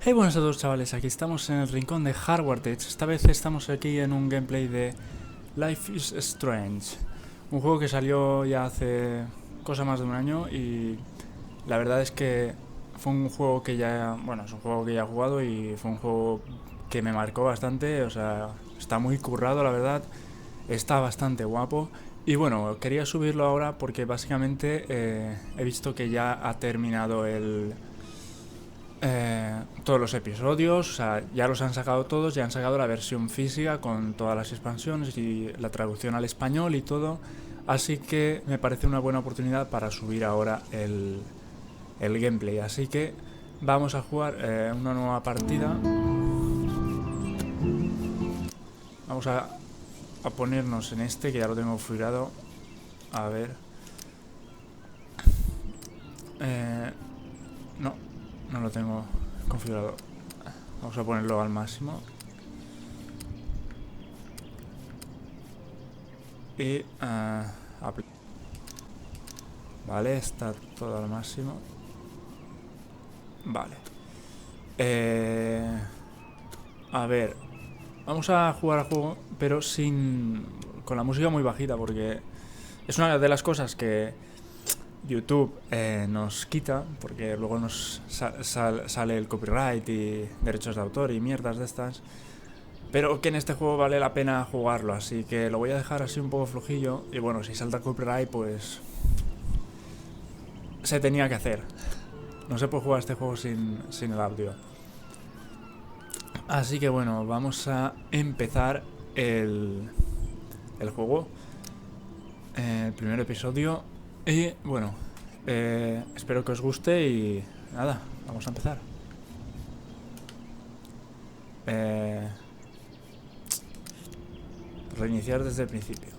Hey, buenas a todos, chavales, aquí estamos en el rincón de HyperX. Esta vez estamos aquí en un gameplay de Life is Strange, un juego que salió ya hace cosa más de un año y la verdad es que fue un juego que ya, bueno, es un juego que ya he jugado y fue un juego que me marcó bastante, o sea, está muy currado, la verdad, está bastante guapo. Y bueno, quería subirlo ahora porque básicamente he visto que ya ha terminado todos los episodios, o sea, ya los han sacado todos, ya han sacado la versión física con todas las expansiones y la traducción al español y todo, así que me parece una buena oportunidad para subir ahora el gameplay, así que vamos a jugar una nueva partida. Vamos a ponernos en este, que ya lo tengo configurado, a ver, no lo tengo configurado. Vamos a ponerlo al máximo. Y vale, está todo al máximo. Vale. A ver, vamos a jugar al juego, pero con la música muy bajita, porque es una de las cosas que YouTube nos quita, porque luego nos sale el copyright y derechos de autor y mierdas de estas, pero que en este juego vale la pena jugarlo, así que lo voy a dejar así un poco flojillo. Y bueno, si salta copyright, pues se tenía que hacer. No se puede jugar este juego sin el audio. Así que bueno, vamos a empezar el juego, el primer episodio. Y bueno, espero que os guste y nada, vamos a empezar. Reiniciar desde el principio.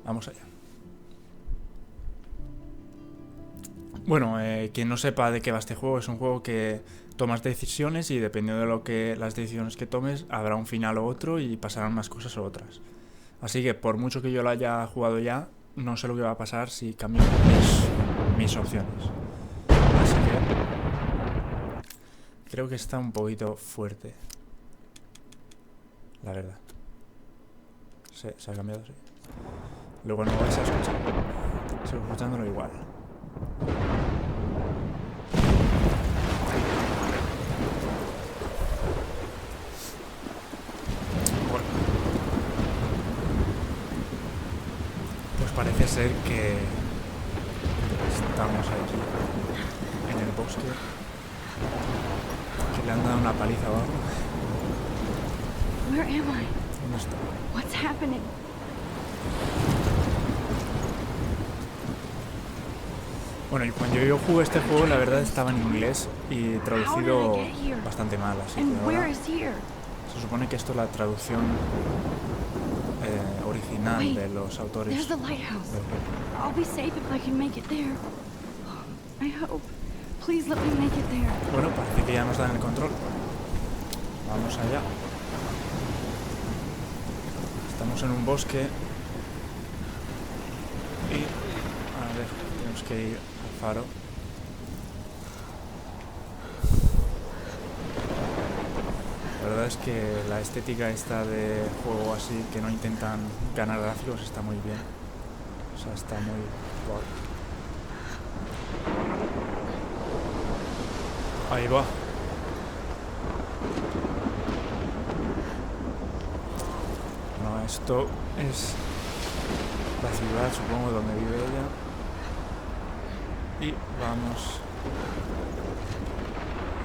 Vamos allá. Bueno, quien no sepa de qué va este juego, es un juego que tomas decisiones y dependiendo de las decisiones que tomes, habrá un final o otro y pasarán unas cosas o otras. Así que por mucho que yo lo haya jugado ya, no sé lo que va a pasar si cambio mis opciones. Así que creo que está un poquito fuerte, la verdad. Se ha cambiado, sí. Luego no vais a escuchar. Sigo escuchándolo igual. Bueno, pues parece ser que estamos aquí en el bosque, que le han dado una paliza abajo. Where am I? ¿Dónde está? What's happening? Bueno, y cuando yo jugué este juego, la verdad estaba en inglés y traducido bastante mal, así que ahora se supone que esto es la traducción original de los autores. There's the lighthouse. I'll be safe if I can make it there. I hope. Please let me make it there. Bueno, parece que ya nos dan el control. Vamos allá. Estamos en un bosque. Y a ver, tenemos que ir al faro. La verdad es que la estética esta de juego así, que no intentan ganar gráficos, está muy bien. O sea, está muy guay. Ahí va. No, esto es la ciudad, supongo, donde vive ella. Y vamos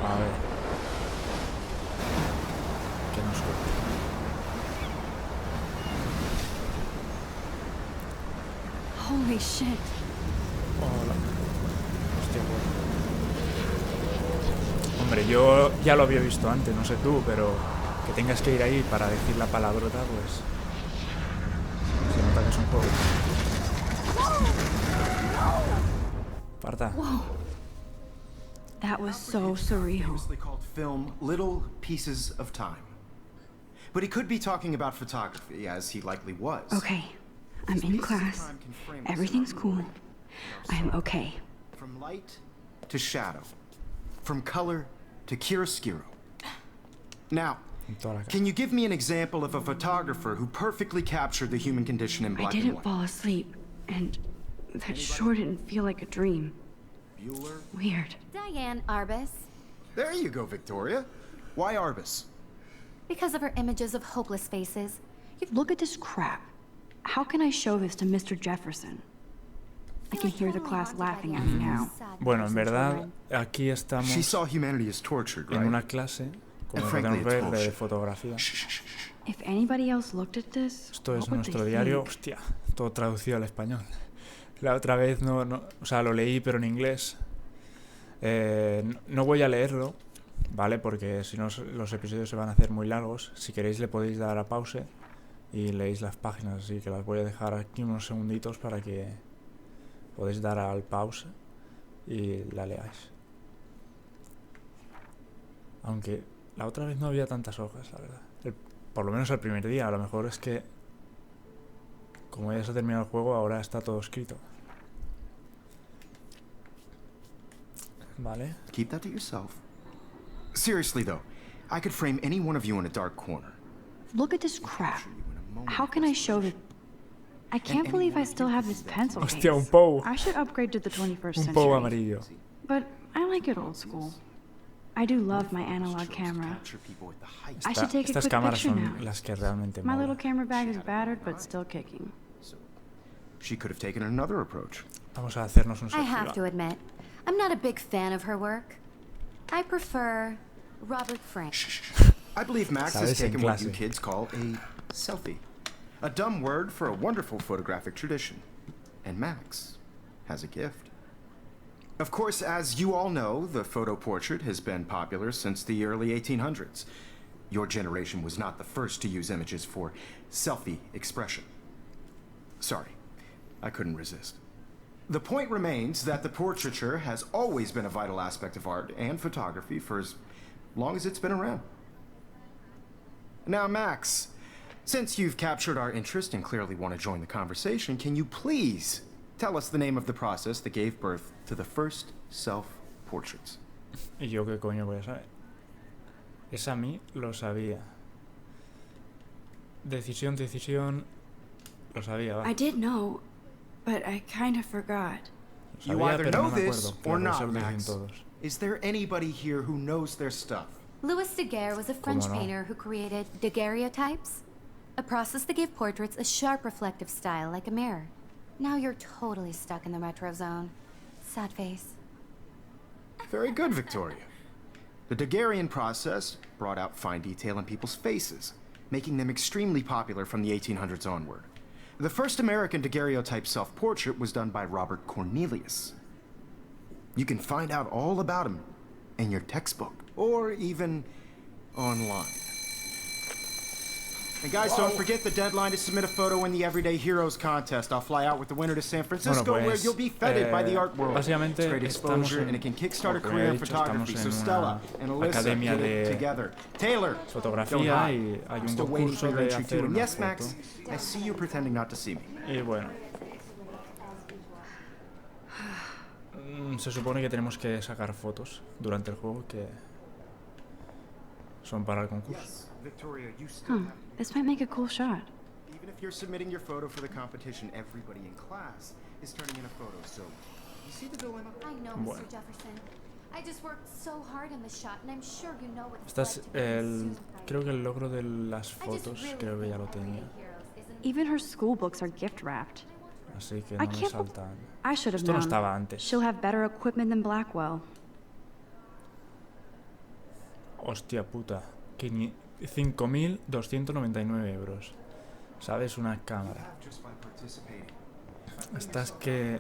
a ver qué nos cuenta. Holy shit. Hola. Hostia, bueno. Hombre, yo ya lo había visto antes, no sé tú, pero que tengas que ir ahí para decir la palabrota, pues se nota que es un juego. Parta. Whoa. That was so surreal. Famously called film Little Pieces of Time. But he could be talking about photography, as he likely was. Okay, I'm in class. Everything's cool. I'm okay. From light to shadow. From color to chiaroscuro. Now, En toda la cara. can you give me an example of a photographer who perfectly captured the human condition in I black and didn't white? fall asleep, and that sure didn't feel like a dream. Bueller? Weird. Diane Arbus. There you go, Victoria. Why Arbus? Because of her images of hopeless faces. Look at this crap. How can I show this to Mr. Jefferson? I can hear the class laughing at me now. Bueno, en verdad, aquí estamos She saw humanity as tortured, en right? una clase, como And frankly, podemos ver, it's de bullshit. fotografía. If anybody else looked at this, Esto es what would nuestro they diario, think? hostia, todo traducido al español. La otra vez o sea, lo leí pero en inglés. No voy a leerlo, ¿vale? Porque si no los episodios se van a hacer muy largos. Si queréis le podéis dar a pause y leéis las páginas, así que las voy a dejar aquí unos segunditos para que podéis dar al pause y la leáis. Aunque la otra vez no había tantas hojas, la verdad. Por lo menos el primer día, a lo mejor es que como ya se ha terminado el juego, ahora está todo escrito. Vale. Keep that to yourself. Seriously, though, I could frame any one of you in a dark corner. Look at this crap. Picture you in a moment How of can I show desperation. this? I can't believe I still have this pencil case. Hostia, un POW. I should upgrade to the 21st Un century. POW amarillo. But I like it old school. I do love my analog camera. Capture people at the height. I should take a Estas quick cámaras picture son now. las que realmente My little molan. camera bag is battered, but still kicking. She could have taken another approach. Vamos a hacernos un I have to selfie. admit, I'm not a big fan of her work. I prefer Robert Frank. I believe Max has Sabes, en taken what you clase. kids call a selfie. A dumb word for a wonderful photographic tradition. And Max has a gift. Of course, as you all know, the photo portrait has been popular since the early 1800s. Your generation was not the first to use images for selfie expression. Sorry, I couldn't resist. The point remains that the portraiture has always been a vital aspect of art and photography for as long as it's been around. Now, Max, since you've captured our interest and clearly want to join the conversation, can you please tell us the name of the process that gave birth to the first self-portraits? ¿Y yo qué coño voy a saber? Esa a mí lo sabía. Decisión. Lo sabía, va. I did know, but I kind of forgot. Lo You sabía, either pero know no me this acuerdo. or Claro, eso not, lo dicen Max. todos. Is there anybody here who knows their stuff? Louis Daguerre was a French no? painter who created daguerreotypes, a process that gave portraits a sharp reflective style like a mirror. Now you're totally stuck in the retro zone. Sad face. Very good, Victoria. The Daguerrean process brought out fine detail in people's faces, making them extremely popular from the 1800s onward. The first American daguerreotype self-portrait was done by Robert Cornelius. You can find out all about him in your textbook, or even online. And guys, don't forget the deadline to submit a photo in the Everyday Heroes contest. I'll fly out with the winner to San Francisco, Bueno, where pues, you'll be feted by the art world. básicamente It's great estamos exposure, en- and it can kickstart a como career he in dicho, photography. estamos So en Stella una and Alyssa, academia get it de together. Taylor, don't fotografía hide. y hay I'm un still waiting concurso for your de entry hacer too. And una yes, Max, foto. I see you pretending not to see me. Y bueno. Se supone que tenemos que sacar fotos durante el juego que son para el concurso. Victoria, you still have This might make a cool shot. Even if you're submitting your photo for the competition, everybody in class is turning in a photo. So, you see the dilemma? I know, Bueno. Mr. Jefferson. I just worked so hard on the shot, and I'm sure you know what it's Este es like to be el, consumed by creo que el logro de las I just fotos, really creo que ya think lo tenía. Everyday Heroes is an Even her school books are gift wrapped. Así que I no me can't saltan. I should have Esto no known. estaba antes. She'll have better equipment than Blackwell. Hostia puta. 5.299 euros. ¿Sabes? Una cámara. Just by participating. Estas que...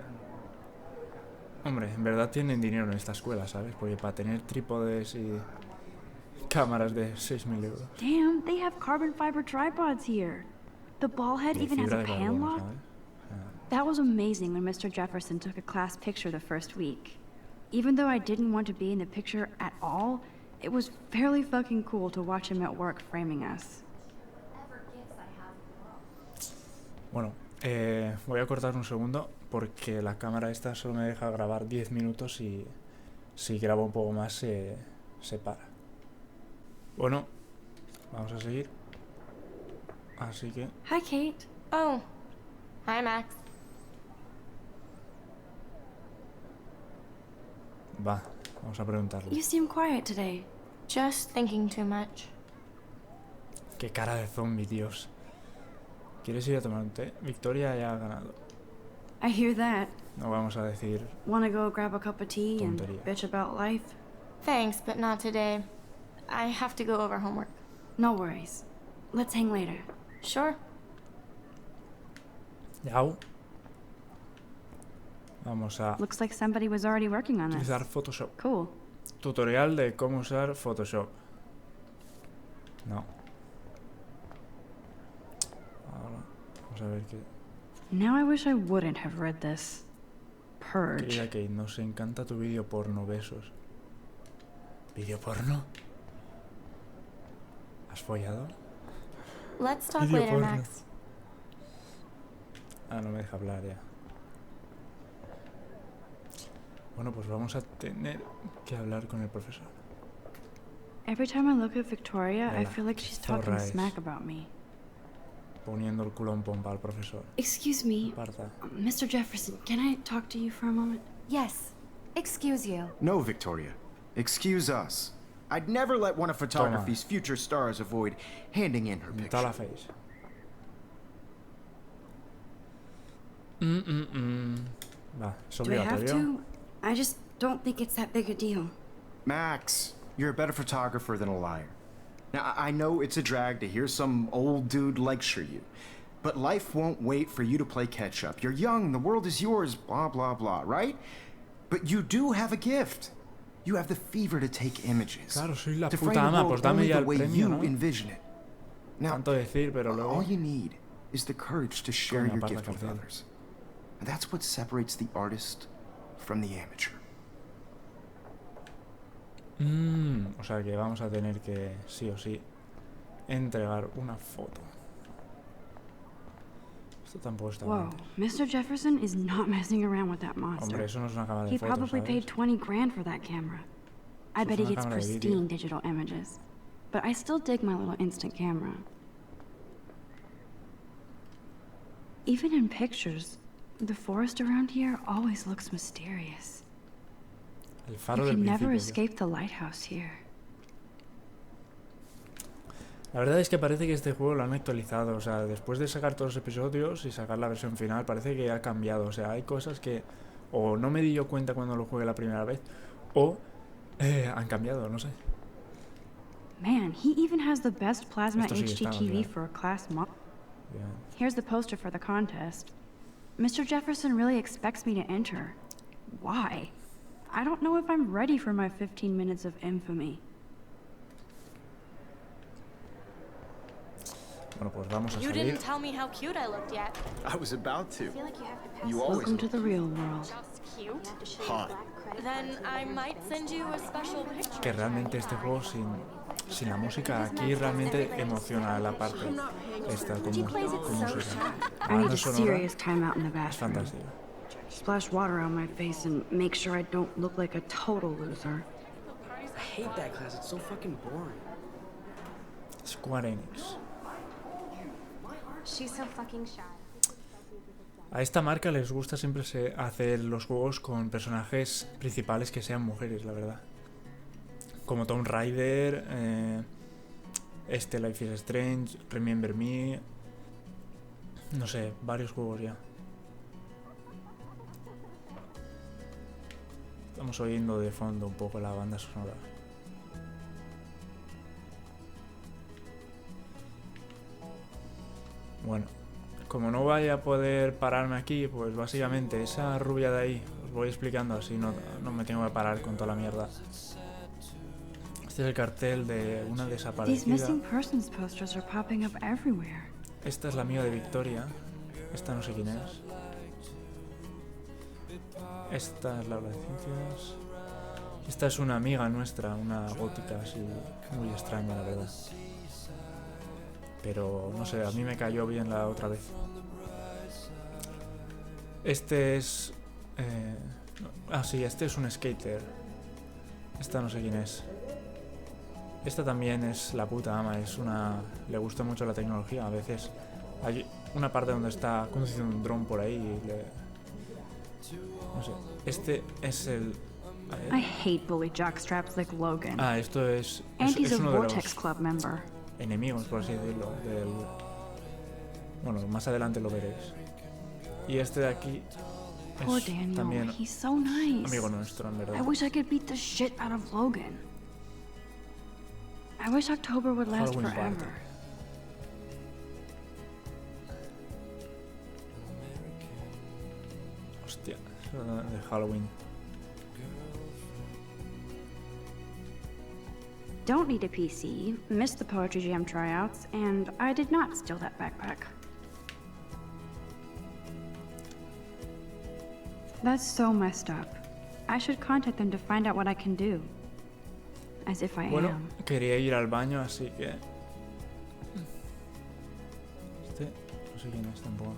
Hombre, en verdad tienen dinero en esta escuela, ¿sabes? Porque para tener trípodes y cámaras de 6.000 euros. Damn, they have carbon fiber tripods here. The ball head De even has fibra a de pan carbono, lock. ¿sabes? That was amazing when Mr. Jefferson took a class picture the first week. Even though I didn't want to be in the picture at all, it was fairly fucking cool to watch him at work framing us. Bueno, voy a cortar un segundo porque la cámara esta solo me deja grabar 10 minutos y si grabo un poco más se para. Bueno, vamos a seguir. Así que... Hi, Kate. Oh. Hi, Max. Va, vamos a preguntarle. You seem quiet today. Just thinking too much. Qué cara de zombie, Dios. ¿Quieres ir a tomar un té? Victoria ya ha ganado. I hear that. No vamos a decir... Wanna go grab a cup of tea and Tontería. bitch about life? Thanks, but not today. I have to go over homework. No worries. Let's hang later. Sure. Yau. Vamos a Looks like somebody was already working on this. utilizar Photoshop. Cool. Tutorial de cómo usar Photoshop. No. Ahora, vamos a ver qué... Now I wish I wouldn't have read this. Purge. Querida Kate, nos encanta tu vídeo porno, besos. ¿Vídeo porno? ¿Has follado? Let's talk Video later, porno. Max. Ah, no me deja hablar ya. Bueno, pues vamos a tener que hablar con el profesor. Every time I look at Victoria, I Hola, feel like she's talking zorra es. smack about me. Poniendo el culo en pompa al profesor. Excuse me, Parta. Mr. Jefferson, can I talk to you for a moment? Yes. Excuse you. No, Victoria. Excuse us. I'd never let one of photography's future stars avoid handing in her Está la picture. face. Va, es Do I have obligatorio. to? I just don't think it's that big a deal. Max, you're a better photographer than a liar. Now, I know it's a drag to hear some old dude lecture you, but life won't wait for you to play catch up. You're young, the world is yours, blah, blah, blah, right? But you do have a gift. You have the fever to take images. Claro, soy la to puta frame the ama, world pues dame only ya the el way premio, you ¿no? envision it. Now, Tanto decir, pero luego... all you need is the courage to share Coño, your aparta gift with cartel. others. And that's what separates the artist from the amateur. O sea que vamos a tener que, sí o sí, entregar una foto. Esto tampoco está Whoa, mal. Mr. Jefferson is not messing around with that Hombre, monster. eso no es una cámara He de fotos, probably ¿sabes? paid 20 grand for that camera. I Eso bet es he una gets cámara de vídeo. pristine digital images. But I still dig my little instant camera. Even in pictures, the forest around here always looks mysterious. El You faro del can never principio. tío. escape the lighthouse here. La verdad es que parece que este juego lo han actualizado. O sea, después de sacar todos los episodios y sacar la versión final, parece que ha cambiado. O sea, hay cosas que o no me di yo cuenta cuando lo jugué la primera vez, o han cambiado, no sé. Man, he even has the best plasma Esto sí que está HDTV bien. for a class model. Bien. Here's the poster for the contest. Mr. Jefferson really expects me to enter. Why? I don't know if I'm ready for my 15 minutes of infamy. Bueno, pues vamos a You salir. didn't tell me how cute I looked yet. I was about to. Like you have to pass You always Welcome to the real world. Just cute. hot. Then I might send you a special picture. Que realmente este juego sin la música aquí realmente emociona la parte esta con música. I La need banda a sonora serious time out in the es bathroom. fantástica. Splash water on my face and make sure I don't look like a total loser. I hate that class. It's so fucking boring. Square Enix. She's so fucking shy. A esta marca les gusta siempre hacer los juegos con personajes principales que sean mujeres, la verdad. Como Tomb Raider, Life is Strange, Remember Me... No sé, varios juegos ya. Estamos oyendo de fondo un poco la banda sonora. Bueno, como no vaya a poder pararme aquí, pues básicamente esa rubia de ahí, os voy explicando así, no me tengo que parar con toda la mierda. Este es el cartel de una These desaparecida. missing persons posters are popping up everywhere. Esta es la amiga de Victoria. Esta no sé quién es. Esta es la de ciencias. Esta es una amiga nuestra, una gótica así, muy extraña la verdad. Pero no sé, a mí me cayó bien la otra vez. Este es... sí, este es un skater. Esta no sé quién es. Esta también es la puta ama, es una... Le gusta mucho la tecnología. A veces hay una parte donde está conduciendo un dron por ahí y le... No sé, este es el... I hate bully jockstraps like Logan. Ah, esto es And he's a uno de VERTEX los Club member. enemigos, por así decirlo, del... Bueno, más adelante lo veréis. Y este de aquí Poor es Daniel, también he's so nice. amigo nuestro, en I verdad. wish I could beat the shit out of Logan. I wish October would last Halloween forever. party. Hostia, eso de Halloween. Don't need a PC, missed the Poetry Jam tryouts, and I did not steal that backpack. That's so messed up. I should contact them to find out what I can do. As if I Bueno, am. quería ir al baño, así que... Este, no sé quién es tampoco.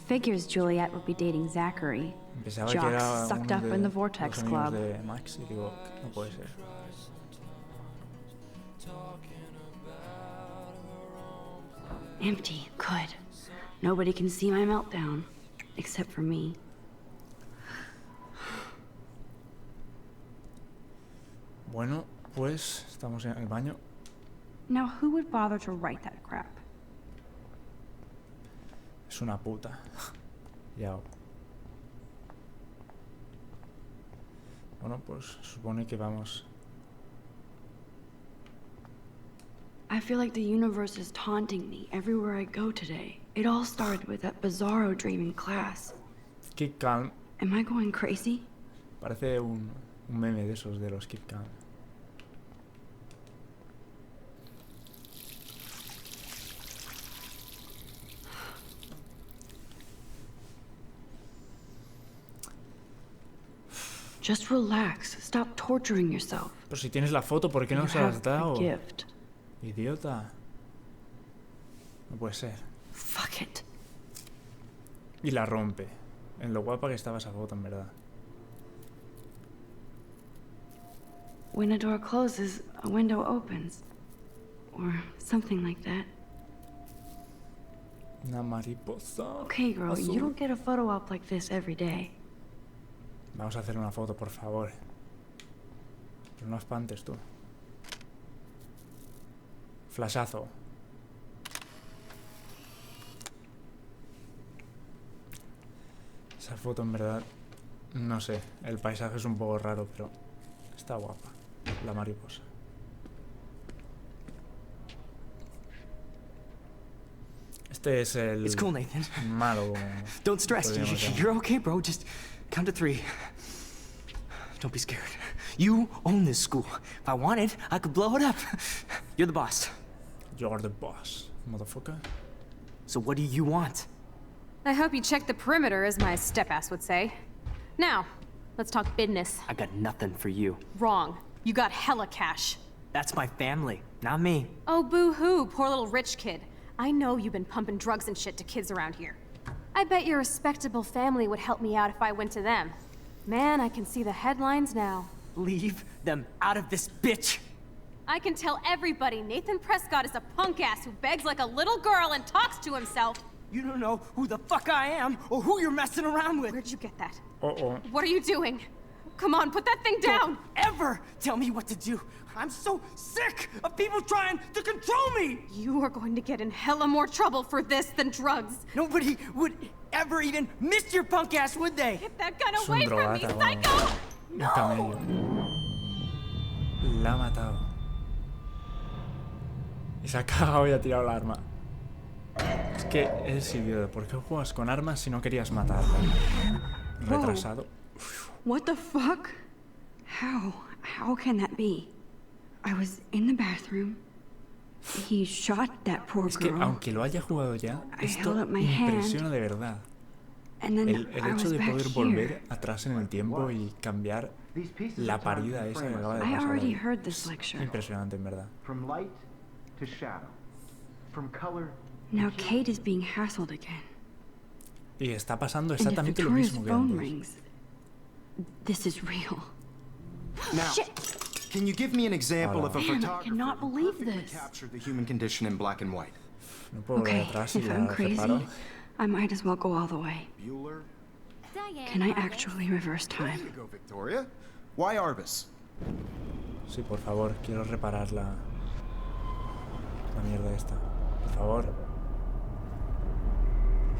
Figures Juliet would be dating Zachary. Pensaba que era Jocks sucked uno up de in the VERTEX los amigos Club. de Max y digo, no puede ser. Empty. Good. Nobody can see my meltdown. Except for me. Bueno, pues estamos en el baño. Now, who would bother to write that crap? Es una puta. Ya. Bueno, pues supone que vamos. I feel like the universe is taunting me everywhere I go today. It all started with that bizarro dream in class. Keep calm. Am I going crazy? Parece un meme de esos de los Keep calm. Just relax. Stop torturing yourself. Pero si tienes la foto, ¿por qué no You se la has have a dado? gift. Idiota. No puede ser. Fuck it. Y la rompe. En lo guapa que estaba esa foto, en verdad. When a door closes, a window opens. Or something like that. Una mariposa. Okay, girl, azul. you don't get a photo op like this every day. Vamos a hacer una foto, por favor. Pero no espantes tú. Flashazo. Esa foto, en verdad, no sé. El paisaje es un poco raro, pero está guapa. La mariposa. Este es el It's cool, Nathan. malo. Don't stress. podríamos llamar. You're okay, bro. Just count to 3. Don't be scared. You own this school. If I wanted, I could blow it up. You're the boss. You're the boss, motherfucker. So what do you want? I hope you checked the perimeter, as my step-ass would say. Now, let's talk business. I got nothing for you. Wrong. You got hella cash. That's my family, not me. Oh, boo-hoo, poor little rich kid. I know you've been pumping drugs and shit to kids around here. I bet your respectable family would help me out if I went to them. Man, I can see the headlines now. Leave them out of this bitch. I can tell everybody Nathan Prescott is a punk ass who begs like a little girl and talks to himself. You don't know who the fuck I am or who you're messing around with. Where'd you get that? Oh. What are you doing? Come on, put that thing down! Don't ever tell me what to do. I'm so sick of people trying to control me. You are going to get in hella more trouble for this than drugs. Nobody would ever even miss your punk ass, would they? Get that gun Es un away from me, drogata, psycho! vamos. Un camello. La ha matado. Y se ha cagado y ha tirado el arma. Es que eres idiota. ¿Por qué juegas con armas si no querías matarla? Retrasado. What the fuck? How can that be? I was in the bathroom. He shot that poor Es que girl. aunque lo haya jugado ya, I esto held up my hand. impresiona de verdad. And then El I hecho was de back poder here. volver atrás en el tiempo y cambiar la parida esa que acaba de I pasar. already ahí. heard this lecture. Impresionante, en verdad. From light to shadow. From color. Now Kate is being hassled again. Y está pasando And if exactamente lo Victoria's mismo que phone antes. rings, this is real. Now, can you give me an example of a Man, I photographer cannot who believe perfectly this. captured the human condition in black and white? No puedo volver Okay, atrás y if la I'm crazy, reparo. I might as well go all the way. Bueller? Can I actually reverse There time? you go, Victoria. Why Arbus? Sí, por favor, quiero reparar la mierda esta. Por favor.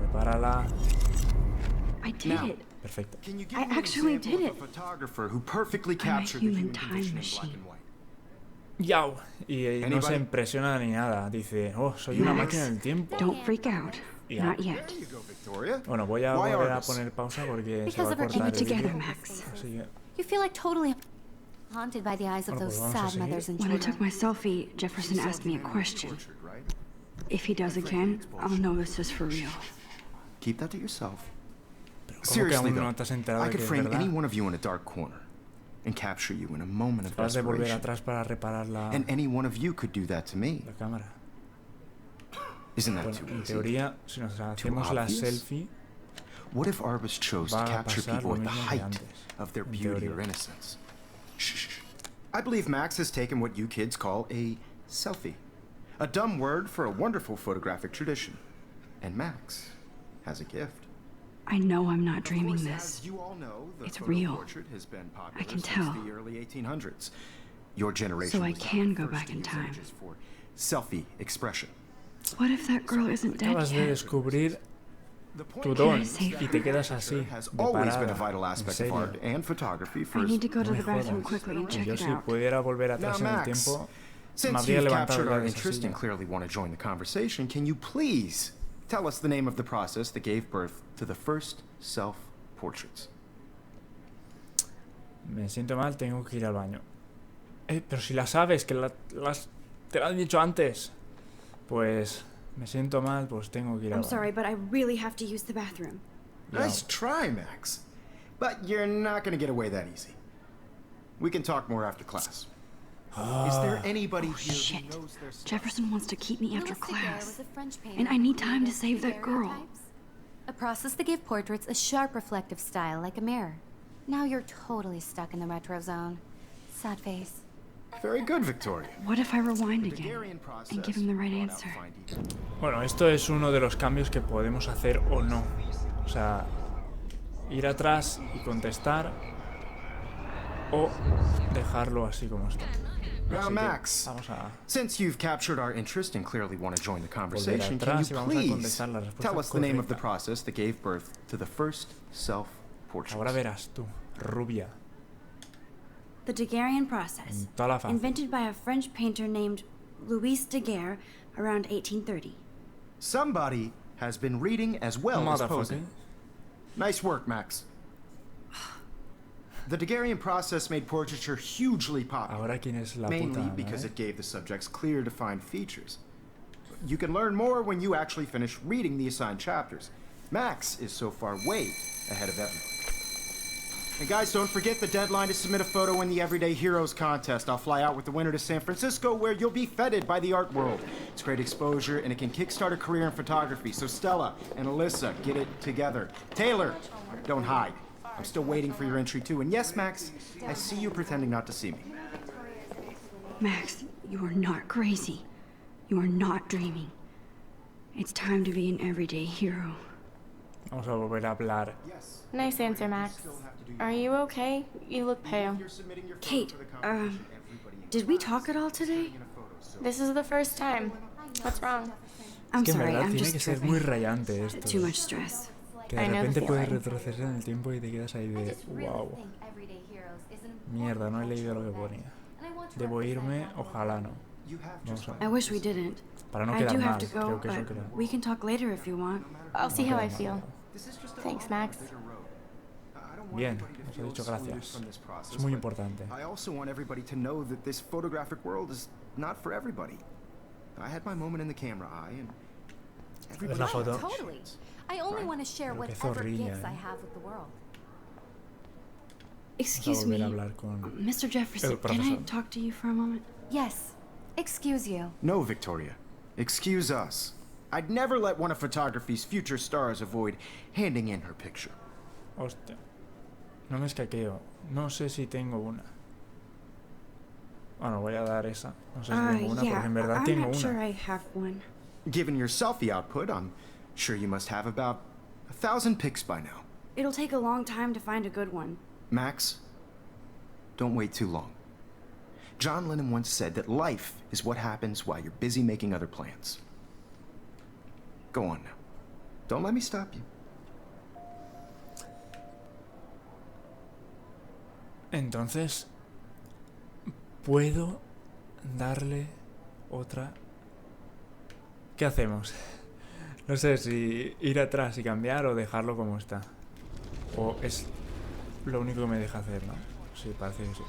Repárala. I did it. Perfecto. Can you give I me an actually example did of a it. photographer who perfectly I'm a captured the human human time condition in black machine. and white? ¡Yau! Y no se Anybody? impresiona ni nada. Dice, oh, soy una Max, máquina del tiempo. Don't freak out. Yeah. Not yet. There you go, Victoria. Bueno, voy a Why volver a Arbus? poner pausa porque se Because va a of her cortar Keep it el together, vídeo. Max. Así que, You feel like totally haunted by the eyes of Bueno, those pues vamos a sad seguir. mothers and When I children. took my selfie, Jefferson asked me a question. Tortured, right? If he does again, I'll know this is for real. Keep that to yourself. pero ¿cómo que Seriously, aún though, no te has enterado I de que could es frame verdad? any one of you in a dark corner and capture you in a moment of Vas de volver desperation. atrás para reparar la And any one of you could do that to me. cámara. Isn't that Bueno, too en easy? teoría, si nos hacemos la obvious? selfie, What if Arbus chose va to a capture pasar people lo at the mismo que height antes, of their en beauty teoría. or innocence? Shh. I believe Max has taken what you kids call a selfie. A dumb word for a wonderful photographic tradition. And Max has a gift. I know I'm not Of dreaming course, this. as you all know, the It's photo real. portrait has been popular I can since tell. the early 1800s. Your generation So I was not can the go first back to in use time. images for selfie expression. What if that girl isn't dead acabas de yet? descubrir The point tu is don that y te quedas así, has de always been a parada, vital en aspect of serio. art and photography for I as need to go to No me the bathroom jodas. quickly and check Yo it si out. pudiera volver Now, atrás en el Max, tiempo, me since habría you've levantado captured ya our de esa interest and silla. clearly want to join the conversation, can you please tell us the name of the process that gave birth to the first self-portraits? Me siento mal, tengo que ir al baño. Pero si la sabes, que te la han dicho antes. Pues me siento mal, pues tengo que ir al I'm baño. sorry, but I really have to use the bathroom. Nice try, Max. But you're not going to get away that easy. We can talk more after class. Is there anybody here Shit. who knows their stuff? Jefferson wants to keep me after Louis Daguerre class. was a French painter And I who need time to created save that girl. daguerreotypes, a process that gave portraits a sharp reflective style like a mirror. Now you're totally stuck in the retro zone. Sad face. Very good, Victoria. What if I rewind The again Daguerrean process and give him the right brought out answer? fine detail. Bueno, esto es uno de los cambios que podemos hacer o no. O sea, ir atrás y contestar o dejarlo así como está. Now, Así que Max, vamos a since you've captured our interest and clearly want to join the conversation, can atrás y you vamos a please contestar la respuesta tell us the name of the correcta. process that gave birth to the first self-portrait? Ahora verás tú, rubia, The Daguerrean process, en toda la faz. invented by a French painter named Louis Daguerre around 1830. Somebody has been reading as well as Motherfucker. posing. Nice work, Max. The Daguerrean process made portraiture hugely popular, Ahora quién es la mainly puta ama, because ¿eh? it gave the subjects clear, defined features. You can learn more when you actually finish reading the assigned chapters. Max is so far way ahead of everyone. And guys, don't forget the deadline to submit a photo in the Everyday Heroes contest. I'll fly out with the winner to San Francisco, where you'll be feted by the art world. It's great exposure, and it can kickstart a career in photography. So Stella and Alyssa, get it together. Taylor, don't hide. I'm still waiting for your entry too. And yes, Max, I see you pretending not to see me. Max, you are not crazy. You are not dreaming. It's time to be an everyday hero. Vamos a volver a hablar. Yes. Nice answer, Max. Are you okay? You look pale. You're submitting your photo Kate, to the competition. Everybody Did we talk at all today? in a photo, so This is the first time. What's wrong? I'm Que en sorry, verdad I'm tiene just que ser tripping. muy rayante esto. Too much stress. Que de I know the repente puedes feeling. retroceder en el tiempo y te quedas ahí I de just really wow. think Everyday Heroes is an Mierda, no he important leído lo que cultural ponía. event, and I want to Debo represent irme, that world. ojalá no. you have Vamos just a... I wish we didn't. Para no I quedar do mal, have to go, creo que eso but creo. we can talk later if you want. I'll see how I feel. This is just a Thanks, walk on a Max. bigger road. I don't want Bien, anybody to os he feel dicho excluded gracias. from this process, Es muy but importante. I also want everybody to know that this photographic world is not for everybody. I had my moment in the camera eye, and everybody la should foto. have a Totally. chance. I only want to share Pero qué whatever zorrilla, gifts I ¿eh? have with the world. Vamos a Excuse volver me, a hablar con... Mr. Jefferson, El can I profesor. talk to you for a moment? Yes. Excuse you. No, Victoria. Excuse us. I'd never let one of photography's future stars avoid handing in her picture. Hostia. No me escaqueo. No sé si tengo una. Bueno, voy a dar esa. No sé si tengo una, porque en verdad tengo I'm not sure una. I have one. Given your selfie output, I'm sure you must have about 1,000 pics by now. It'll take a long time to find a good one. Max, don't wait too long. John Lennon once said that life is what happens while you're busy making other plans. Go on now. Don't let me stop you. Entonces, puedo darle otra. ¿Qué hacemos? No sé si ir atrás y cambiar o dejarlo como está. O es lo único que me deja hacer, ¿no? Sí, parece que sí.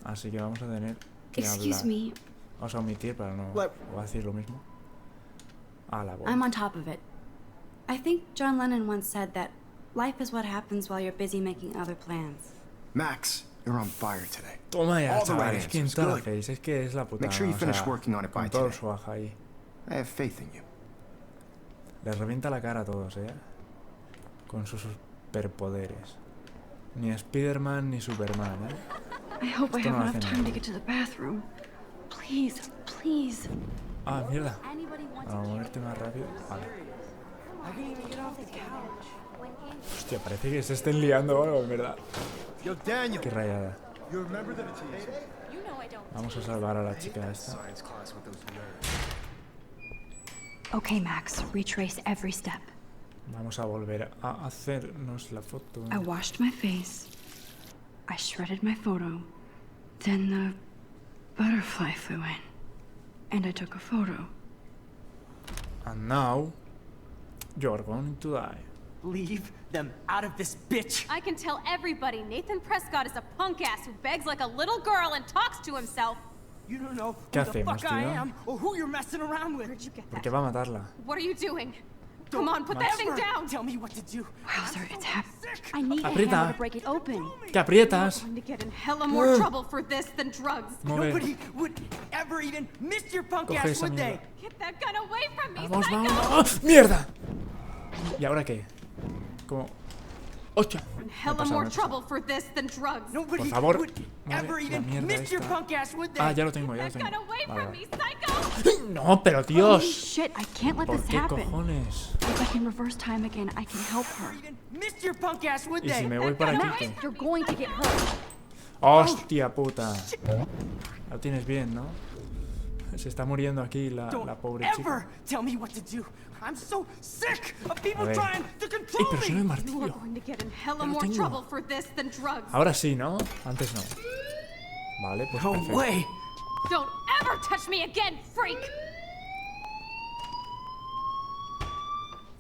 Así que vamos a tener que Excuse hablar. me. Vamos a omitir para no What? decir lo mismo. A la voz. I'm on top of it. I think John Lennon once said that life is what happens while you're busy making other plans. Max, you're on fire today. Toma ya, All the chaval. right Es que en answers. toda la Good. face. Es que es la puta. Make sure you finish working on it by con todo el today. swag ahí. I have faith in you. Les revienta la cara a todos, con sus superpoderes. Ni Spider-Man ni Superman, I hope I Esto have no enough hace time nada. to get to the bathroom. Please, please. Ah, mierda. Para moverte más rápido. Vale. Hostia, parece que se estén liando o algo, en verdad. Yo, Daniel, Qué rayada. you remember the potato? Vamos a salvar a la chica esta. Science class with those nerds. Okay, Max, retrace every step. Vamos a volver a hacernos la foto. I washed my face. I shredded my photo. Then the butterfly flew in. And I took a photo. And now, you're going to die. Leave them out of this, bitch! I can tell everybody Nathan Prescott is a punk ass who begs like a little girl and talks to himself. You don't know ¿Qué who the hacemos, fuck I tío? am or who you're messing around with. Where'd you get Porque that? va a matarla. What are you doing? Come on, put that thing Ever down. tell me what to do. Wowzer, it's happening. I need a Aprieta. hammer to break it open. ¿Qué aprietas? I'm going to get in hella more trouble for this than drugs. Mueve. Nobody would ever even miss your punk Coge ass, esa would they? mierda. Get that gun away from me, Vamos, psycho! vamos. ¡Ah! ¡Mierda! ¿Y ahora qué? ¿Cómo? ¡Hostia! In Me he hella pasado, more me he pasado. trouble for this than drugs. Nobody Por favor, would ever mueve la even mierda miss your esta. punk ass, would they? Ah, ya lo tengo, ya lo Get that tengo. gun away Vale, from me, vale. psycho! No, pero Holy Dios. shit, I can't let ¿Por this qué happen. cojones? If I can reverse time again, I can help her. Even miss your punk ass, would ¿Y si they? me voy por aquí Max, qué? you're going to get hurt. ¡Hostia puta! Lo tienes bien, ¿no? Se está muriendo aquí la Don't pobre ever chica. tell me what to do. I'm so sick of people A ver. trying to ¡Ey, control pero si no hay me. You are martillo! going to get in hella Ya lo more tengo. trouble for this than drugs. Ahora sí, ¿no? Antes no. Vale, pues No perfecto. way. Don't ever touch me again, freak!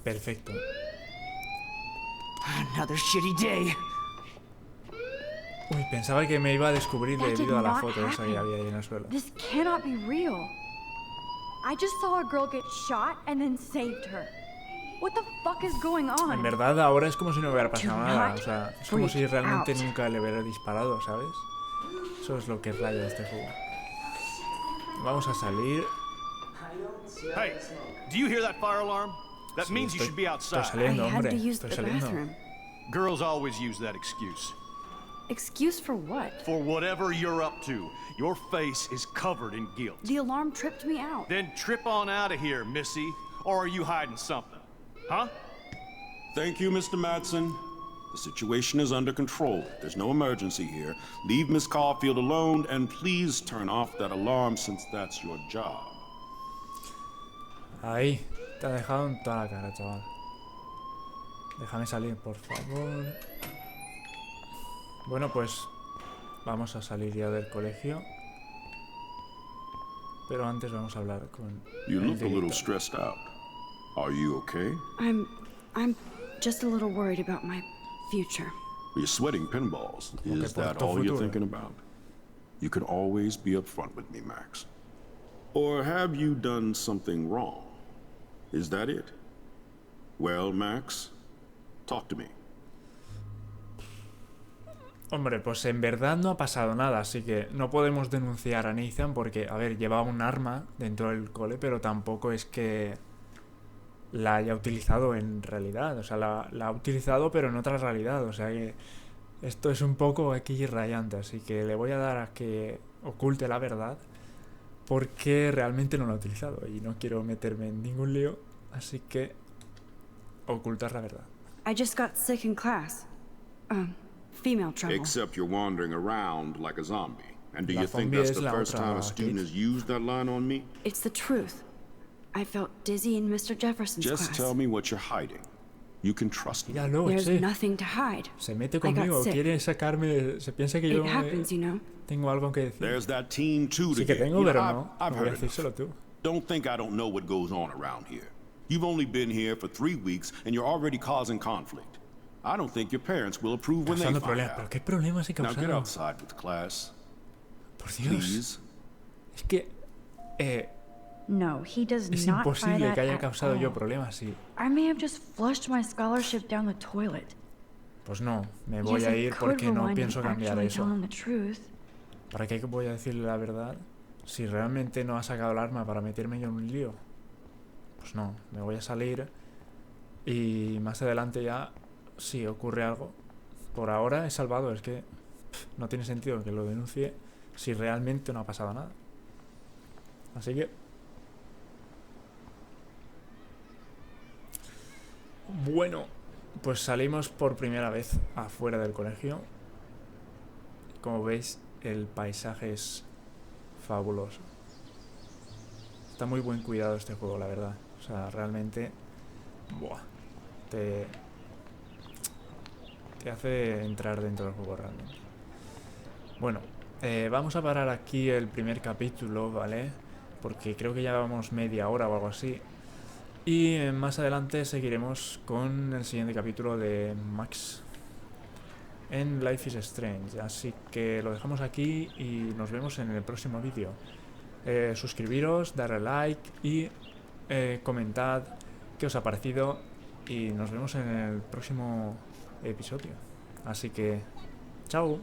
Perfecto. Another shitty day. Uy, pensaba que me iba a descubrir That did debido a la not foto esa que happen. había ahí en el suelo. This cannot be real. I just saw a girl get shot and then saved her. What the fuck is going En on? verdad, ahora es como si no hubiera pasado Do nada. not O sea, es como si freak realmente out. nunca le hubiera disparado, ¿sabes? Eso es lo que raya de este juego. Vamos a salir. Hey, do you hear that fire alarm? That Sí, means you should be I estoy outside. saliendo, had hombre. to use Estoy the saliendo. bathroom. Girls always use that excuse. Excuse for what? For whatever you're up to, your face is covered in guilt. The alarm tripped me out. Then trip on out of here, Missy. Or are you hiding something? Huh? Thank you, Mr. Madsen. The situation is under control. There's no emergency here. Leave Miss Caulfield alone, and please turn off that alarm since that's your job. Ahí. Te ha dejado en toda la cara, chaval. Déjame salir, por favor. Bueno, pues vamos a salir ya del colegio. Pero antes vamos a hablar con You el look a little director. stressed out. Are you okay? I'm just a little worried about my future. You're sweating pinballs. Okay, Is por that tu all you're futuro. thinking about? You can always be upfront with me, Max. Or have you done something wrong? Is that it? Well, Max, talk to me. Hombre, pues en verdad no ha pasado nada, así que no podemos denunciar a Nathan porque, a ver, llevaba un arma dentro del cole, pero tampoco es que la haya utilizado en realidad. O sea, la ha utilizado pero en otra realidad. O sea que esto es un poco aquí rayante. Así que le voy a dar a que oculte la verdad, porque realmente no la ha utilizado y no quiero meterme en ningún lío. Así que ocultar la verdad. I just got sick in class. Female trouble. Except you're wandering around like a zombie. And do La you think zombie that's es the la first otra time a student kid. has used that line on me? It's the truth. I felt dizzy in Mr. Jefferson's Just class. tell me what you're hiding. You can trust me. Míralo, There's che. nothing to hide. Se mete I got conmigo, sick. quiere sacarme. Se piensa que yo It happens, you know. tengo algo que decir. There's that team two Sí que again. tengo, You know, pero no. I've No voy a heard enough. decírselo tú. Don't think I don't know what goes on around here. You've only been here for 3 weeks and you're already causing conflict. I don't think your parents will approve when they Causando find problemas. out. ¿Pero qué problemas he Now get causado? outside with class, Por Dios. please. Es que No, he does es not buy imposible that que haya at causado yo all. problemas, sí. I may have just flushed my scholarship down the toilet. Pues no, me voy Yes, a I ir could porque no rewind pienso and cambiar actually eso. tell him the truth. ¿Para qué voy a decirle la verdad si realmente no ha sacado el arma para meterme yo en un lío? Pues no, me voy a salir y más adelante ya, si ocurre algo. Por ahora he salvado, es que no tiene sentido que lo denuncie si realmente no ha pasado nada. Así que... Bueno, pues salimos por primera vez afuera del colegio. Como veis, el paisaje es fabuloso. Está muy buen cuidado este juego, la verdad. O sea, realmente... Buah, te hace entrar dentro del juego realmente. Bueno, vamos a parar aquí el primer capítulo, ¿vale? Porque creo que ya vamos media hora o algo así. Y más adelante seguiremos con el siguiente capítulo de Max en Life is Strange. Así que lo dejamos aquí y nos vemos en el próximo vídeo. Suscribiros, darle like y comentad qué os ha parecido. Y nos vemos en el próximo episodio. Así que, chao.